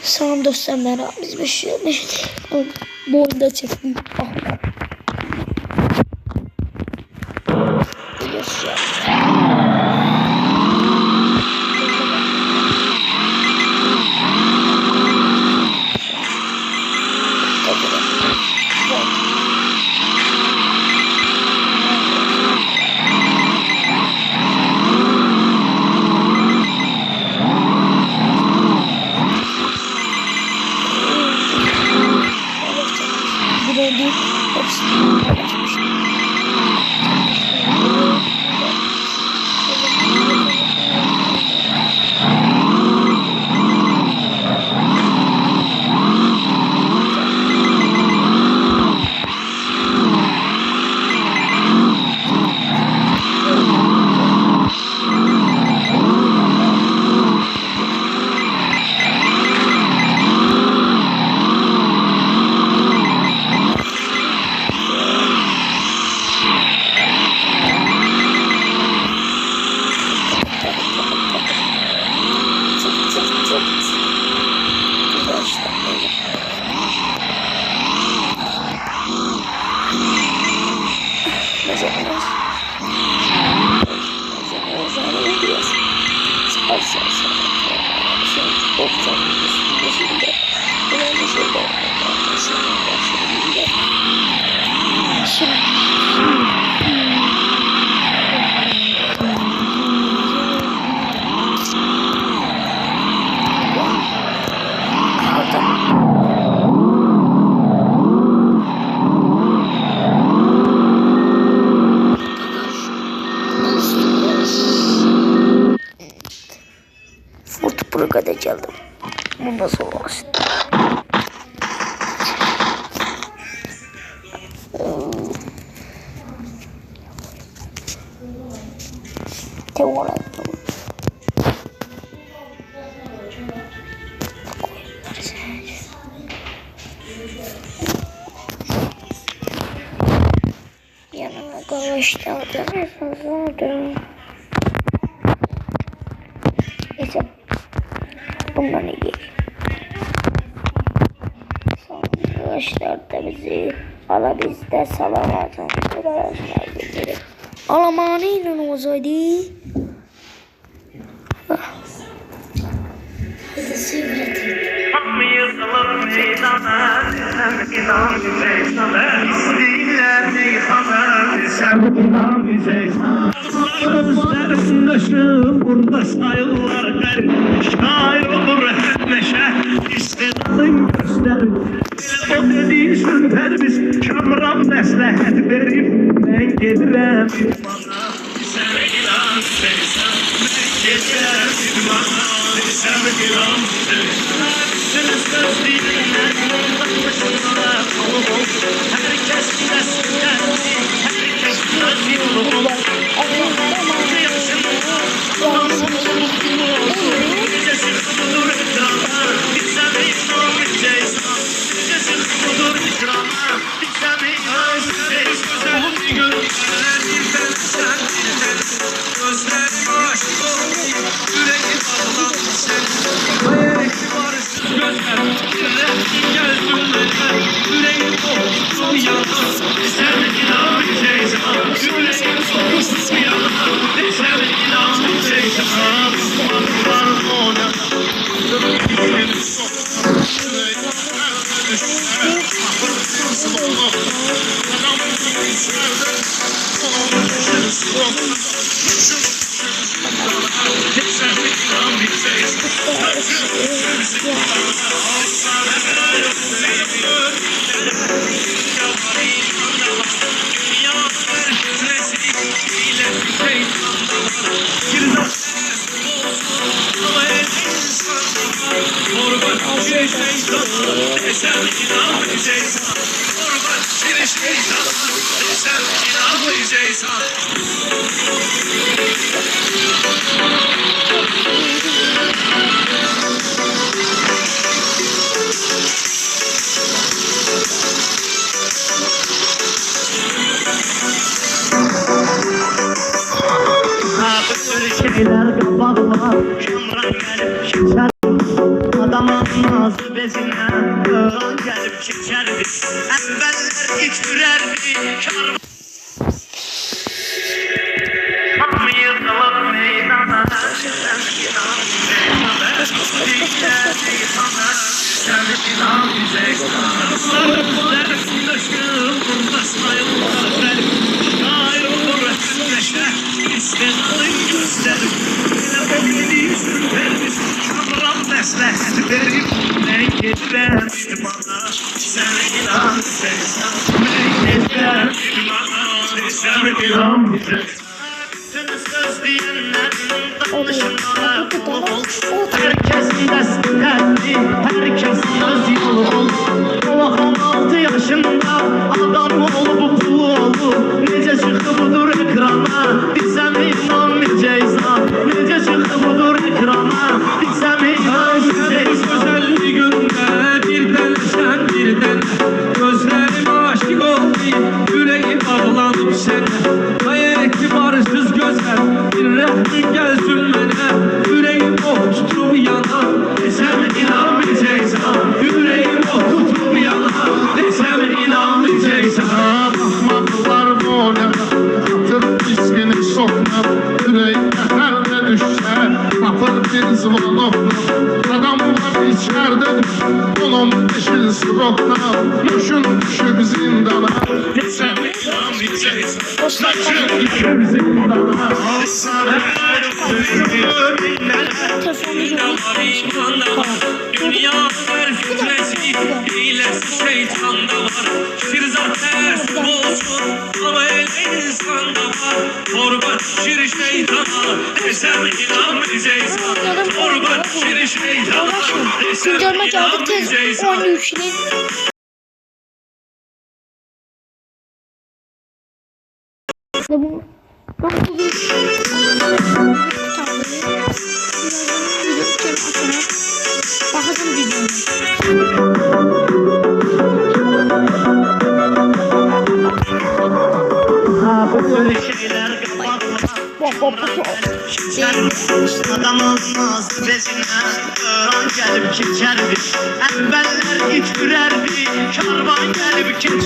Salam dostlar, merhaba. Biz bir şey bu oyunda çektim. Değil, hepsini paylaşmıştım. Buraya da geldim. Bu nasıl olmaz? Teoran. Yanına kavuşturdım. Neyse. Bundan iyi. Arkadaşlar da bizi bizde salavatın kurarlar bizi. Alamanıyla olsaydı. Hadi sivritin. Özlerinde burada sayılar garip. Şair olur hep neşe, istedalın göster. O dediğin süper biz kamram məsləhət verib. Ben gelirəm bana, sen ilan versən. Ben gelirəm bana, sen ilan versən. Söz dinle, başına kolu bol. Herkes sesinden, herkes yolu bol. Şeyler kapatma, şamran gelip şişer adamın nazı bezine Öğren gelip geçerdi Evveller hiç sürerdi Karvan yıkılıp meydana Sen inan bize Aşkım kurtaşmayınlar benim Şair olur hemmeşe İstedalın gösterim Bildiği sürpermiş Şamram meslehet verip Ne getiremir bana Sen inan sevsen Ne getiremir bana Sen inan bize Söz diyenlerin danışmalar Herkesin desti terli Herkesin öz yolu ol Ola 16 yaşında Adam ol bu olur Nece çıktı budur ekrana Bilsem inanmayacağız Nece çıktı budur ekrana Bilsem inanmayacağız Güzelli günde bir tane sen bir tane Gözlerim aşık oldu Yüreğim bağlanıp sene Hayati varsız güzel Bir rehmin gelsin bana Yüreğim o tutup yana Desem inanmayacağız Yüreğim o tutup yana Desem inanmayacağız Bakmadılar bu ne Hatır piskini sokma Yüreğine her ne düşse Kapır bir zıvanokla Adam var içeride Onun peşin sırokla Düşün düşüp zindana Desem inanmayacağız Düşün düşüp zindana Dünya ver fitresi Hilesi şeytanda var Şirzat ters olsun Ama el insanda var Torban şir şeytana Desem inanmayacağız Torban şir şeytana Desem Güncelleme geldi tez inanmayacağız 13'nin Ben bu bir bakacağım videoya. Böyle şeyler Adam olmaz bezine Öğren gelip geçerdi Evveller hiç sürerdi Karvan gelip geçerdi